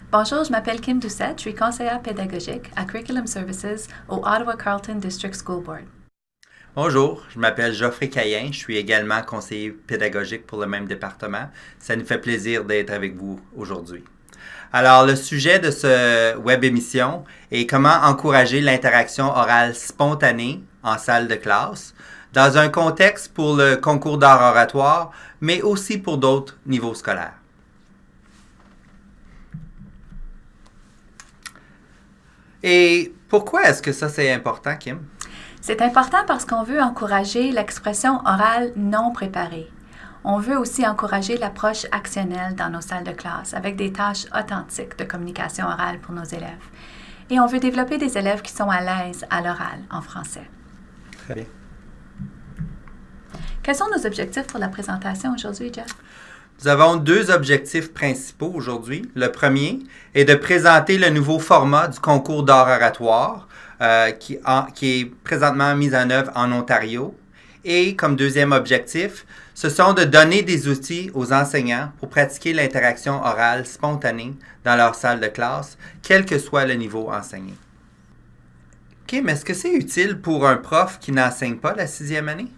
Bonjour, je m'appelle Kim Doucette, je suis conseillère pédagogique à Curriculum Services au Ottawa-Carleton District School Board. Bonjour, je m'appelle Geoffrey Cayen, je suis également conseiller pédagogique pour le même département. Ça nous fait plaisir d'être avec vous aujourd'hui. Alors, le sujet de ce web émission est comment encourager l'interaction orale spontanée en salle de classe dans un contexte pour le concours d'art oratoire, mais aussi pour d'autres niveaux scolaires. Et pourquoi est-ce que ça c'est important, Kim? C'est important parce qu'on veut encourager l'expression orale non préparée. On veut aussi encourager l'approche actionnelle dans nos salles de classe avec des tâches authentiques de communication orale pour nos élèves. Et on veut développer des élèves qui sont à l'aise à l'oral en français. Très bien. Quels sont nos objectifs pour la présentation aujourd'hui, Jeff? Nous avons deux objectifs principaux aujourd'hui. Le premier est de présenter le nouveau format du concours d'art oratoire qui est présentement mis en œuvre en Ontario. Et comme deuxième objectif, ce sont de donner des outils aux enseignants pour pratiquer l'interaction orale spontanée dans leur salle de classe, quel que soit le niveau enseigné. Kim, est-ce que c'est utile pour un prof qui n'enseigne pas la 6e année?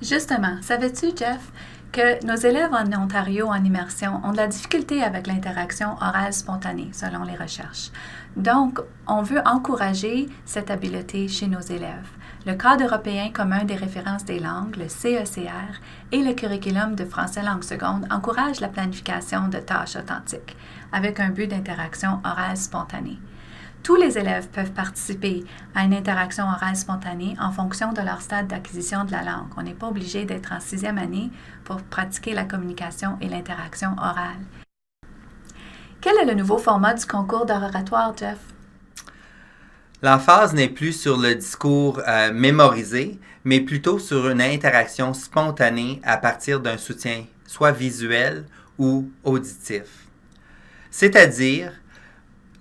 Justement, savais-tu, Jeff, que nos élèves en Ontario en immersion ont de la difficulté avec l'interaction orale spontanée, selon les recherches. Donc, on veut encourager cette habileté chez nos élèves. Le Cadre européen commun des références des langues, le CECR, et le curriculum de français langue seconde encouragent la planification de tâches authentiques, avec un but d'interaction orale spontanée. Tous les élèves peuvent participer à une interaction orale spontanée en fonction de leur stade d'acquisition de la langue. On n'est pas obligé d'être en 6e année pour pratiquer la communication et l'interaction orale. Quel est le nouveau format du concours d'art oratoire, Jeff? L'emphase n'est plus sur le discours mémorisé, mais plutôt sur une interaction spontanée à partir d'un soutien soit visuel ou auditif. C'est-à-dire,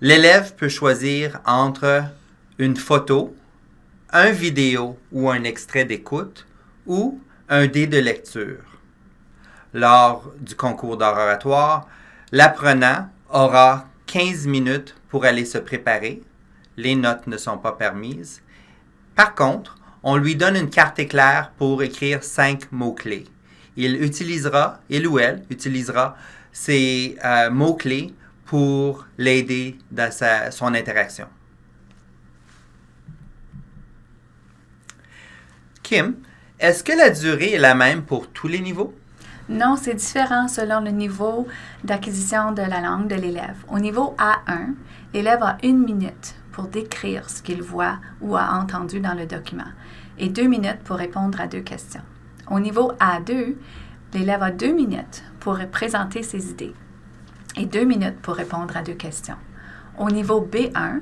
l'élève peut choisir entre une photo, un vidéo ou un extrait d'écoute ou un dé de lecture. Lors du concours d'art oratoire, l'apprenant aura 15 minutes pour aller se préparer. Les notes ne sont pas permises. Par contre, on lui donne une carte éclair pour écrire 5 mots-clés. Il ou elle utilisera ces mots-clés pour l'aider dans son interaction. Kim, est-ce que la durée est la même pour tous les niveaux? Non, c'est différent selon le niveau d'acquisition de la langue de l'élève. Au niveau A1, l'élève a 1 minute pour décrire ce qu'il voit ou a entendu dans le document et 2 minutes pour répondre à 2 questions. Au niveau A2, l'élève a 2 minutes pour présenter ses idées et 2 minutes pour répondre à 2 questions. Au niveau B1,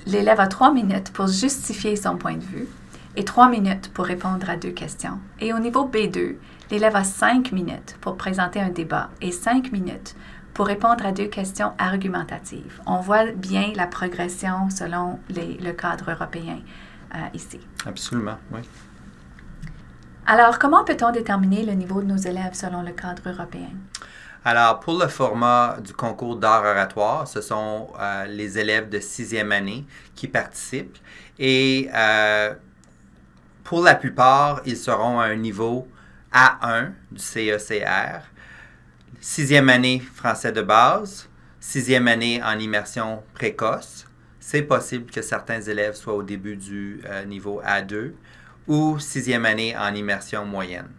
l'élève a 3 minutes pour justifier son point de vue et 3 minutes pour répondre à 2 questions. Et au niveau B2, l'élève a 5 minutes pour présenter un débat et 5 minutes pour répondre à 2 questions argumentatives. On voit bien la progression selon le cadre européen ici. Absolument, oui. Alors, comment peut-on déterminer le niveau de nos élèves selon le cadre européen? Alors, pour le format du concours d'art oratoire, ce sont les élèves de 6e année qui participent et pour la plupart, ils seront à un niveau A1 du CECR, 6e année français de base, 6e année en immersion précoce. C'est possible que certains élèves soient au début du niveau A2 ou 6e année en immersion moyenne.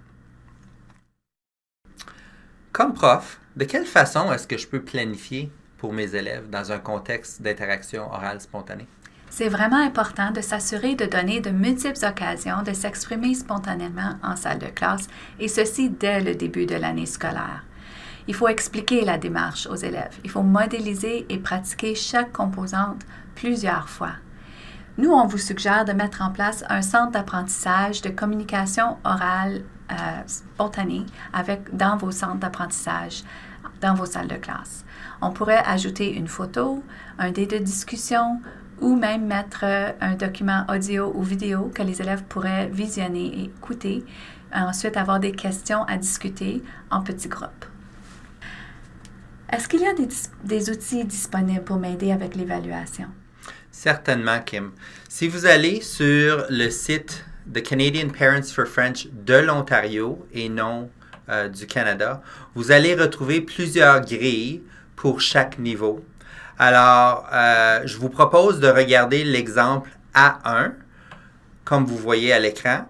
Comme prof, de quelle façon est-ce que je peux planifier pour mes élèves dans un contexte d'interaction orale spontanée? C'est vraiment important de s'assurer de donner de multiples occasions de s'exprimer spontanément en salle de classe, et ceci dès le début de l'année scolaire. Il faut expliquer la démarche aux élèves. Il faut modéliser et pratiquer chaque composante plusieurs fois. Nous, on vous suggère de mettre en place un centre d'apprentissage de communication orale spontanée dans vos centres d'apprentissage, dans vos salles de classe. On pourrait ajouter une photo, un dé de discussion ou même mettre un document audio ou vidéo que les élèves pourraient visionner et écouter. Ensuite, avoir des questions à discuter en petits groupes. Est-ce qu'il y a des outils disponibles pour m'aider avec l'évaluation? Certainement, Kim. Si vous allez sur le site de Canadian Parents for French de l'Ontario et non du Canada, vous allez retrouver plusieurs grilles pour chaque niveau. Alors, je vous propose de regarder l'exemple A1, comme vous voyez à l'écran.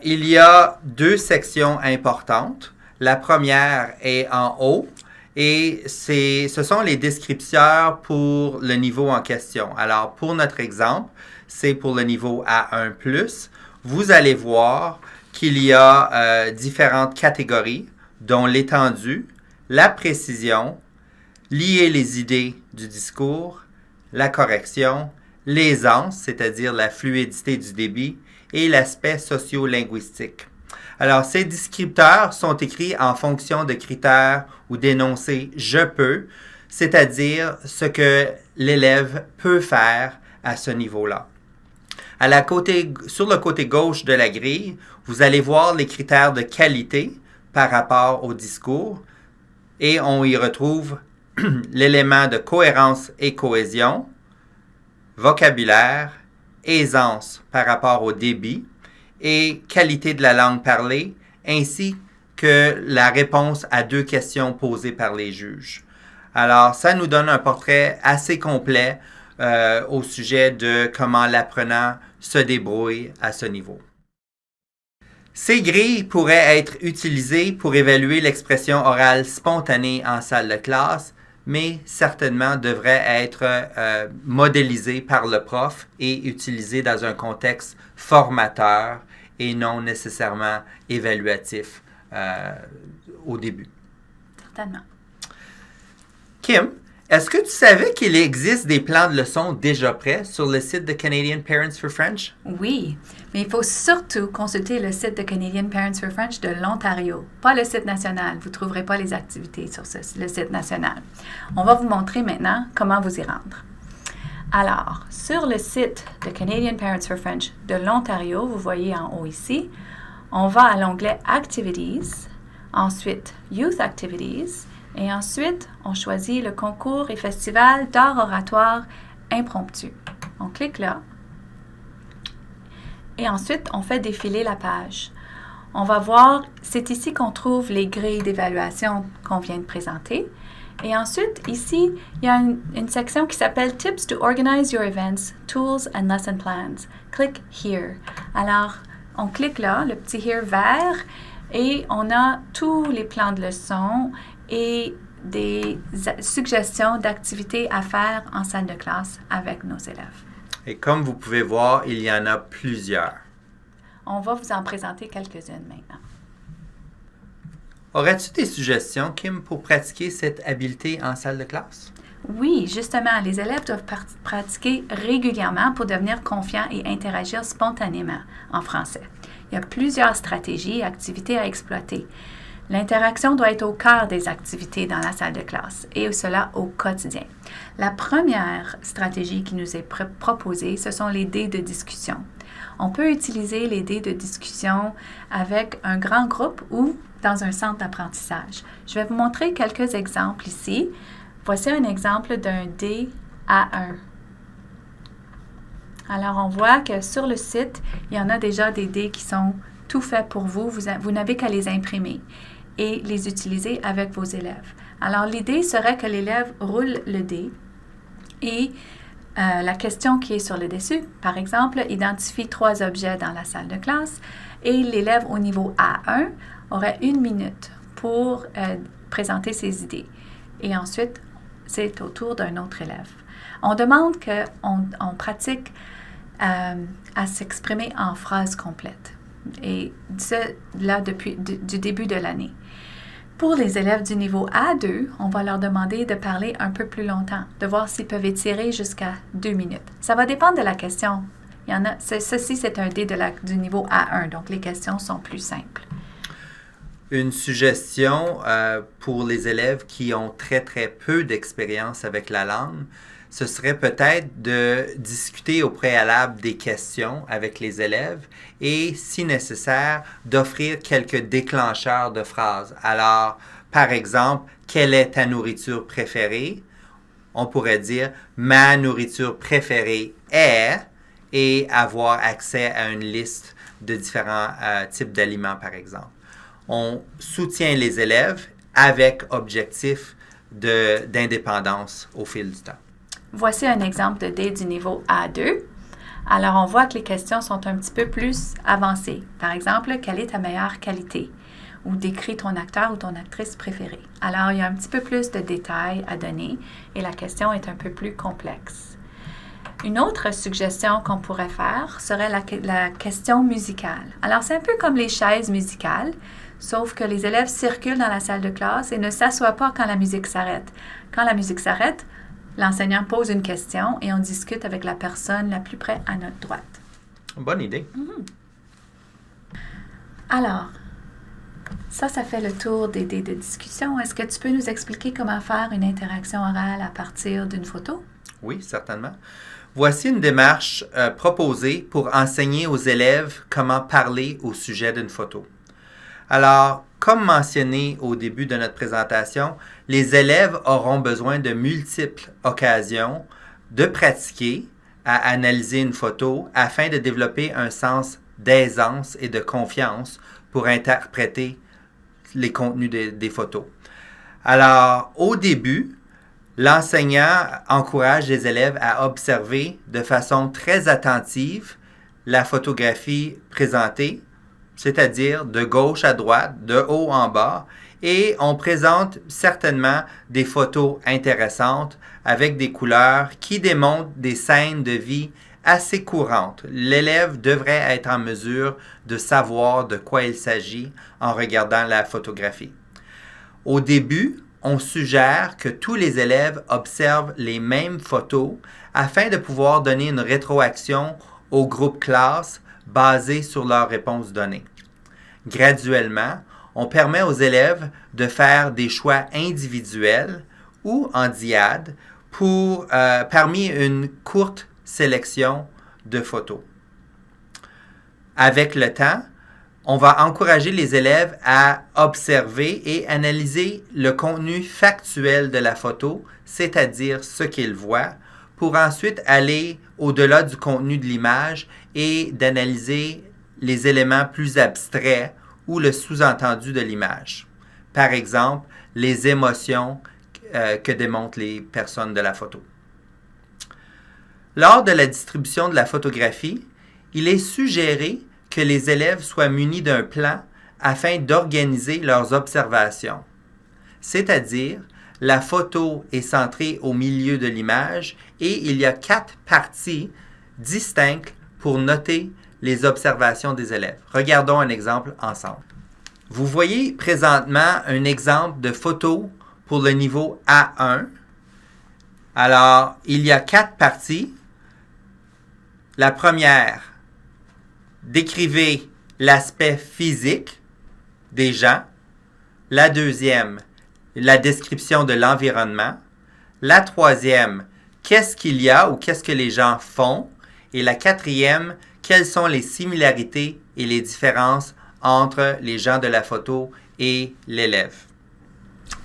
Il y a 2 sections importantes. La première est en haut et ce sont les descripteurs pour le niveau en question. Alors, pour notre exemple, c'est pour le niveau A1+. Vous allez voir qu'il y a différentes catégories, dont l'étendue, la précision, lier les idées du discours, la correction, l'aisance, c'est-à-dire la fluidité du débit, et l'aspect socio-linguistique. Alors, ces descripteurs sont écrits en fonction de critères ou d'énoncés « je peux », c'est-à-dire ce que l'élève peut faire à ce niveau-là. Sur le côté gauche de la grille, vous allez voir les critères de qualité par rapport au discours et on y retrouve l'élément de cohérence et cohésion, vocabulaire, aisance par rapport au débit et qualité de la langue parlée, ainsi que la réponse à 2 questions posées par les juges. Alors, ça nous donne un portrait assez complet au sujet de comment l'apprenant se débrouille à ce niveau. Ces grilles pourraient être utilisées pour évaluer l'expression orale spontanée en salle de classe, mais certainement devraient être modélisées par le prof et utilisées dans un contexte formateur et non nécessairement évaluatif au début. Certainement. Kim, est-ce que tu savais qu'il existe des plans de leçons déjà prêts sur le site de Canadian Parents for French? Oui, mais il faut surtout consulter le site de Canadian Parents for French de l'Ontario, pas le site national. Vous ne trouverez pas les activités sur le site national. On va vous montrer maintenant comment vous y rendre. Alors, sur le site de Canadian Parents for French de l'Ontario, vous voyez en haut ici, on va à l'onglet Activities, ensuite Youth Activities, et ensuite, on choisit le concours et festival d'art oratoire impromptu. On clique là. Et ensuite, on fait défiler la page. On va voir, c'est ici qu'on trouve les grilles d'évaluation qu'on vient de présenter. Et ensuite, ici, il y a une section qui s'appelle Tips to Organize Your Events, Tools and Lesson Plans. Click Here. Alors, on clique là, le petit Here vert, et on a tous les plans de leçons et des suggestions d'activités à faire en salle de classe avec nos élèves. Et comme vous pouvez voir, il y en a plusieurs. On va vous en présenter quelques-unes maintenant. Aurais-tu des suggestions, Kim, pour pratiquer cette habileté en salle de classe? Oui, justement, les élèves doivent pratiquer régulièrement pour devenir confiants et interagir spontanément en français. Il y a plusieurs stratégies et activités à exploiter. L'interaction doit être au cœur des activités dans la salle de classe et cela au quotidien. La première stratégie qui nous est proposée, ce sont les dés de discussion. On peut utiliser les dés de discussion avec un grand groupe ou dans un centre d'apprentissage. Je vais vous montrer quelques exemples ici. Voici un exemple d'un dé A1. Alors, on voit que sur le site, il y en a déjà des dés qui sont tout faits pour vous. Vous n'avez qu'à les imprimer et les utiliser avec vos élèves. Alors, l'idée serait que l'élève roule le dé et la question qui est sur le dessus, par exemple, identifie 3 objets dans la salle de classe et l'élève au niveau A1 aurait 1 minute pour présenter ses idées. Et ensuite, c'est au tour d'un autre élève. On demande qu'on pratique à s'exprimer en phrases complètes. Et cela depuis du début de l'année. Pour les élèves du niveau A2, on va leur demander de parler un peu plus longtemps, de voir s'ils peuvent étirer jusqu'à 2 minutes. Ça va dépendre de la question. Ceci, c'est un dé du niveau A1, donc les questions sont plus simples. Une suggestion pour les élèves qui ont très, très peu d'expérience avec la langue, ce serait peut-être de discuter au préalable des questions avec les élèves et, si nécessaire, d'offrir quelques déclencheurs de phrases. Alors, Par exemple, quelle est ta nourriture préférée? On pourrait dire ma nourriture préférée est et avoir accès à une liste de différents types d'aliments, par exemple. On soutient les élèves avec objectif d'indépendance au fil du temps. Voici un exemple de dé du niveau A2. Alors, on voit que les questions sont un petit peu plus avancées. Par exemple, quelle est ta meilleure qualité? Ou décris ton acteur ou ton actrice préférée. Alors, il y a un petit peu plus de détails à donner et la question est un peu plus complexe. Une autre suggestion qu'on pourrait faire serait la question musicale. Alors, c'est un peu comme les chaises musicales, sauf que les élèves circulent dans la salle de classe et ne s'assoient pas quand la musique s'arrête. Quand la musique s'arrête, l'enseignant pose une question et on discute avec la personne la plus près à notre droite. Bonne idée. Alors, ça fait le tour des dés de discussion. Est-ce que tu peux nous expliquer comment faire une interaction orale à partir d'une photo? Oui, certainement. Voici une démarche proposée pour enseigner aux élèves comment parler au sujet d'une photo. Alors, comme mentionné au début de notre présentation, les élèves auront besoin de multiples occasions de pratiquer à analyser une photo afin de développer un sens d'aisance et de confiance pour interpréter les contenus des photos. Alors, au début, l'enseignant encourage les élèves à observer de façon très attentive la photographie présentée, c'est-à-dire de gauche à droite, de haut en bas, et on présente certainement des photos intéressantes avec des couleurs qui démontrent des scènes de vie assez courantes. L'élève devrait être en mesure de savoir de quoi il s'agit en regardant la photographie. Au début, on suggère que tous les élèves observent les mêmes photos afin de pouvoir donner une rétroaction au groupe classe basée sur leurs réponses données. Graduellement, on permet aux élèves de faire des choix individuels ou en dyade parmi une courte sélection de photos. Avec le temps, on va encourager les élèves à observer et analyser le contenu factuel de la photo, c'est-à-dire ce qu'ils voient, pour ensuite aller au-delà du contenu de l'image et d'analyser les éléments plus abstraits ou le sous-entendu de l'image. Par exemple, les émotions que démontrent les personnes de la photo. Lors de la distribution de la photographie, il est suggéré que les élèves soient munis d'un plan afin d'organiser leurs observations. C'est-à-dire, la photo est centrée au milieu de l'image et il y a 4 parties distinctes pour noter les observations des élèves. Regardons un exemple ensemble. Vous voyez présentement un exemple de photo pour le niveau A1. Alors, il y a 4 parties. La première, décrivez l'aspect physique des gens. La deuxième, la description de l'environnement. La troisième, qu'est-ce qu'il y a ou qu'est-ce que les gens font. Et la quatrième, quelles sont les similarités et les différences entre les gens de la photo et l'élève.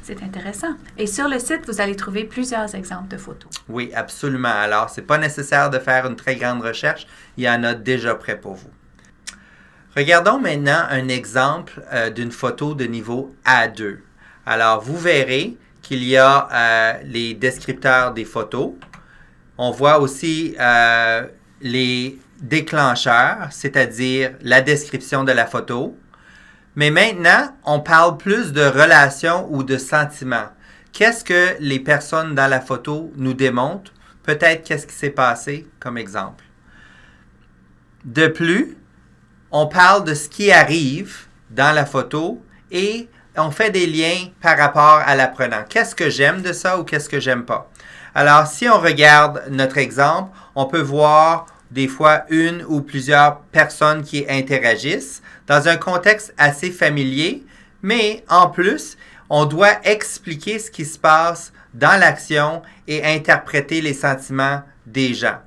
C'est intéressant. Et sur le site, vous allez trouver plusieurs exemples de photos. Oui, absolument. Alors, ce n'est pas nécessaire de faire une très grande recherche. Il y en a déjà prêt pour vous. Regardons maintenant un exemple d'une photo de niveau A2. Alors, vous verrez qu'il y a les descripteurs des photos. On voit aussi les déclencheurs, c'est-à-dire la description de la photo. Mais maintenant, on parle plus de relations ou de sentiments. Qu'est-ce que les personnes dans la photo nous démontrent? Peut-être qu'est-ce qui s'est passé, comme exemple. De plus, on parle de ce qui arrive dans la photo et on fait des liens par rapport à l'apprenant. Qu'est-ce que j'aime de ça ou qu'est-ce que j'aime pas? Alors, si on regarde notre exemple, on peut voir des fois une ou plusieurs personnes qui interagissent dans un contexte assez familier, mais en plus, on doit expliquer ce qui se passe dans l'action et interpréter les sentiments des gens.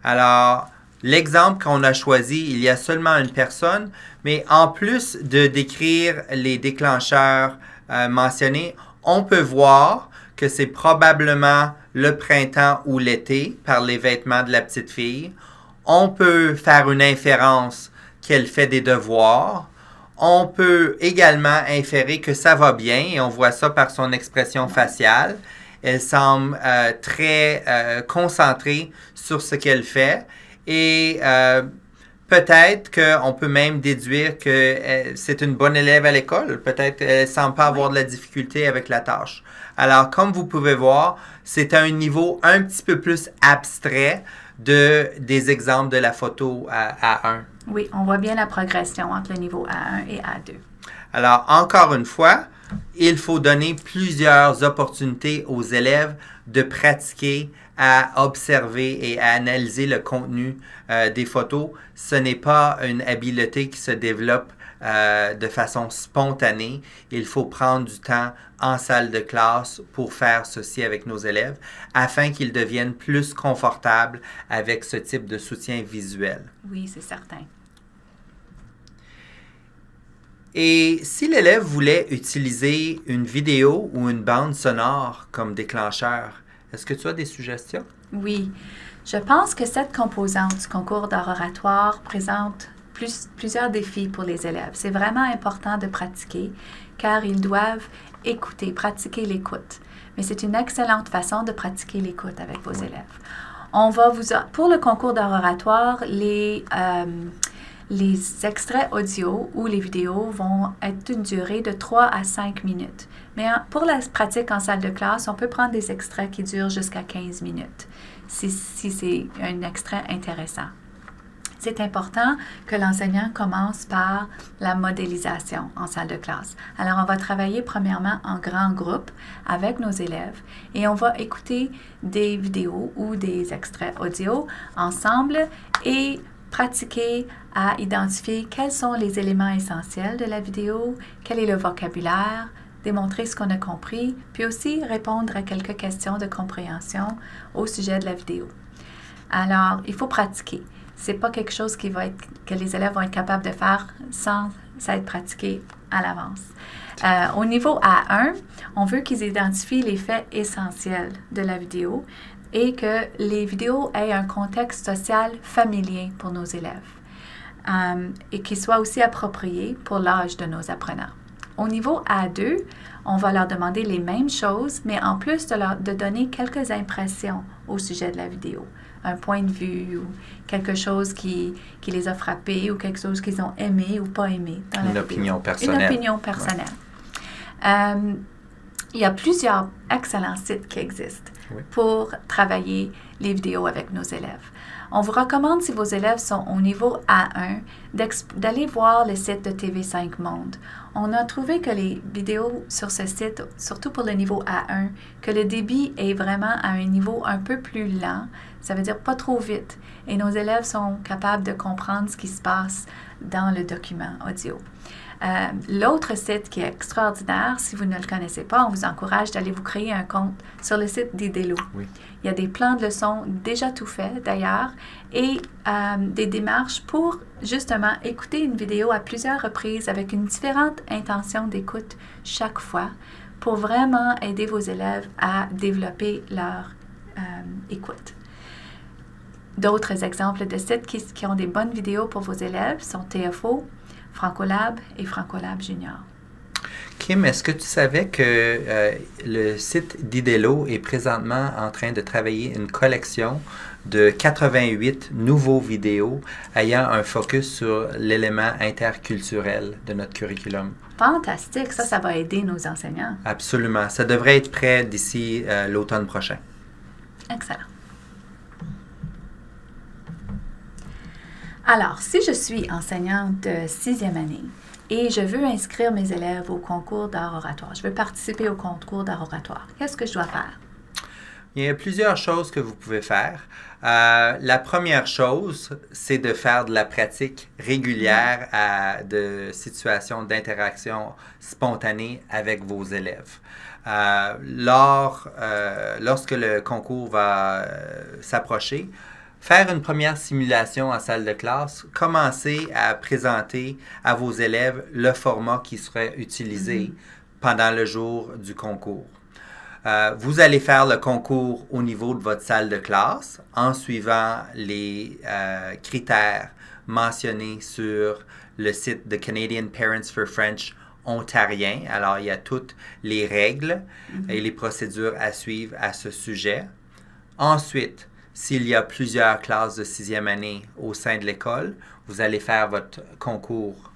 Alors, l'exemple qu'on a choisi, il y a seulement une personne, mais en plus de décrire les déclencheurs mentionné, on peut voir que c'est probablement le printemps ou l'été par les vêtements de la petite fille. On peut faire une inférence qu'elle fait des devoirs. On peut également inférer que ça va bien et on voit ça par son expression faciale. Elle semble très concentrée sur ce qu'elle fait et peut-être qu'on peut même déduire que c'est une bonne élève à l'école. Peut-être qu'elle ne semble pas avoir de la difficulté avec la tâche. Alors, comme vous pouvez voir, c'est un niveau un petit peu plus abstrait des exemples de la photo à 1. Oui, on voit bien la progression entre le niveau A1 et A2. Alors, encore une fois, il faut donner plusieurs opportunités aux élèves de pratiquer à observer et à analyser le contenu des photos. Ce n'est pas une habileté qui se développe de façon spontanée. Il faut prendre du temps en salle de classe pour faire ceci avec nos élèves afin qu'ils deviennent plus confortables avec ce type de soutien visuel. Oui, c'est certain. Et si l'élève voulait utiliser une vidéo ou une bande sonore comme déclencheur, est-ce que tu as des suggestions? Oui, je pense que cette composante du concours d'art oratoire présente plusieurs défis pour les élèves. C'est vraiment important de pratiquer car ils doivent écouter, pratiquer l'écoute. Mais c'est une excellente façon de pratiquer l'écoute avec vos élèves. Pour le concours d'art oratoire, les extraits audio ou les vidéos vont être d'une durée de 3 à 5 minutes. Mais pour la pratique en salle de classe, on peut prendre des extraits qui durent jusqu'à 15 minutes, si c'est un extrait intéressant. C'est important que l'enseignant commence par la modélisation en salle de classe. Alors, on va travailler premièrement en grand groupe avec nos élèves et on va écouter des vidéos ou des extraits audio ensemble et pratiquer à identifier quels sont les éléments essentiels de la vidéo, quel est le vocabulaire, démontrer ce qu'on a compris, puis aussi répondre à quelques questions de compréhension au sujet de la vidéo. Alors, il faut pratiquer. C'est pas quelque chose que les élèves vont être capables de faire sans être pratiqué à l'avance. Au niveau A1, on veut qu'ils identifient les faits essentiels de la vidéo et que les vidéos aient un contexte social familier pour nos élèves et qu'ils soient aussi appropriés pour l'âge de nos apprenants. Au niveau A2, on va leur demander les mêmes choses, mais en plus de donner quelques impressions au sujet de la vidéo. Un point de vue ou quelque chose qui les a frappés ou quelque chose qu'ils ont aimé ou pas aimé dans la vidéo. Opinion personnelle. Une opinion personnelle. Ouais. Il y a plusieurs excellents sites qui existent pour travailler les vidéos avec nos élèves. On vous recommande, si vos élèves sont au niveau A1, d'aller voir le site de TV5 Monde. On a trouvé que les vidéos sur ce site, surtout pour le niveau A1, que le débit est vraiment à un niveau un peu plus lent, ça veut dire pas trop vite, et nos élèves sont capables de comprendre ce qui se passe dans le document audio. L'autre site qui est extraordinaire, si vous ne le connaissez pas, on vous encourage d'aller vous créer un compte sur le site d'Idelo. Oui. Il y a des plans de leçons déjà tout faits d'ailleurs et des démarches pour justement écouter une vidéo à plusieurs reprises avec une différente intention d'écoute chaque fois pour vraiment aider vos élèves à développer leur écoute. D'autres exemples de sites qui ont des bonnes vidéos pour vos élèves sont TFO, Francolab et Francolab Junior. Kim, est-ce que tu savais que le site d'Idelo est présentement en train de travailler une collection de 88 nouveaux vidéos ayant un focus sur l'élément interculturel de notre curriculum? Fantastique! Ça va aider nos enseignants. Absolument. Ça devrait être prêt d'ici l'automne prochain. Excellent. Alors, si je suis enseignante de 6e année et je veux inscrire mes élèves au concours d'art oratoire, je veux participer au concours d'art oratoire, qu'est-ce que je dois faire? Il y a plusieurs choses que vous pouvez faire. La première chose, c'est de faire de la pratique régulière de situations d'interaction spontanée avec vos élèves. Lorsque le concours va s'approcher, faire une première simulation en salle de classe, commencer à présenter à vos élèves le format qui serait utilisé pendant le jour du concours. Vous allez faire le concours au niveau de votre salle de classe en suivant les critères mentionnés sur le site de Canadian Parents for French ontarien. Alors, il y a toutes les règles et les procédures à suivre à ce sujet. Ensuite, s'il y a plusieurs classes de 6e année au sein de l'école, vous allez faire votre concours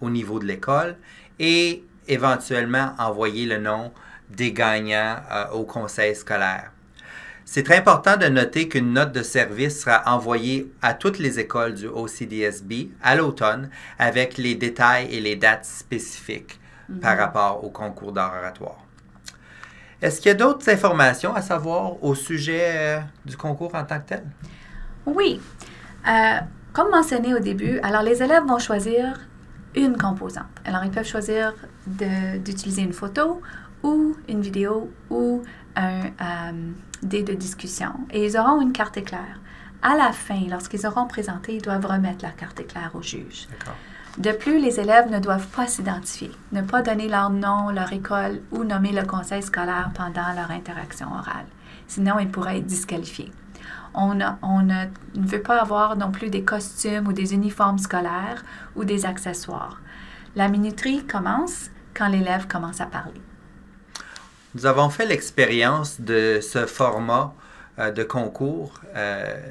au niveau de l'école et éventuellement envoyer le nom des gagnants au conseil scolaire. C'est très important de noter qu'une note de service sera envoyée à toutes les écoles du OCDSB à l'automne avec les détails et les dates spécifiques par rapport au concours d'art oratoire. Est-ce qu'il y a d'autres informations à savoir au sujet du concours en tant que tel? Oui. Comme mentionné au début, alors les élèves vont choisir une composante. Alors, ils peuvent choisir d'utiliser une photo ou une vidéo ou un dé de discussion. Et ils auront une carte éclair. À la fin, lorsqu'ils auront présenté, ils doivent remettre la carte éclair au juge. D'accord. De plus, les élèves ne doivent pas s'identifier, ne pas donner leur nom, leur école ou nommer le conseil scolaire pendant leur interaction orale. Sinon, ils pourraient être disqualifiés. On ne veut pas avoir non plus des costumes ou des uniformes scolaires ou des accessoires. La minuterie commence quand l'élève commence à parler. Nous avons fait l'expérience de ce format de concours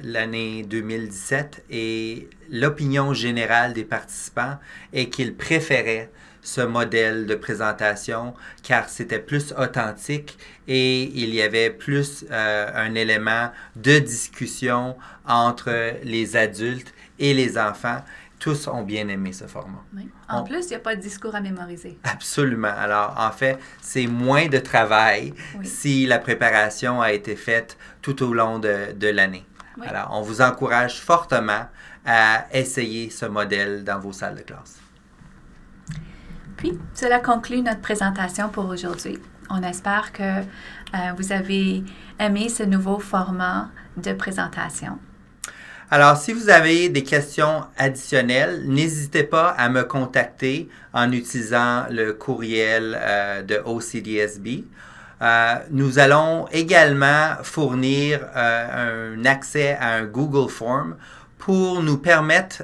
l'année 2017 et l'opinion générale des participants est qu'ils préféraient ce modèle de présentation car c'était plus authentique et il y avait plus un élément de discussion entre les adultes et les enfants. Tous ont bien aimé ce format. Oui. En plus, il n'y a pas de discours à mémoriser. Absolument. Alors, en fait, c'est moins de travail si la préparation a été faite tout au long de l'année. Oui. Alors, on vous encourage fortement à essayer ce modèle dans vos salles de classe. Puis, cela conclut notre présentation pour aujourd'hui. On espère que vous avez aimé ce nouveau format de présentation. Alors, si vous avez des questions additionnelles, n'hésitez pas à me contacter en utilisant le courriel de OCDSB. Nous allons également fournir un accès à un Google Form pour nous permettre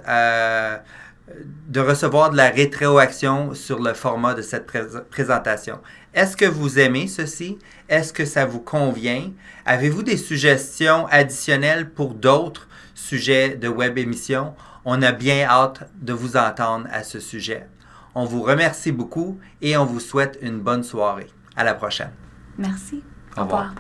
de recevoir de la rétroaction sur le format de cette présentation. Est-ce que vous aimez ceci? Est-ce que ça vous convient? Avez-vous des suggestions additionnelles pour d'autres sujets de web émission? On a bien hâte de vous entendre à ce sujet. On vous remercie beaucoup et on vous souhaite une bonne soirée. À la prochaine. Merci. Au revoir.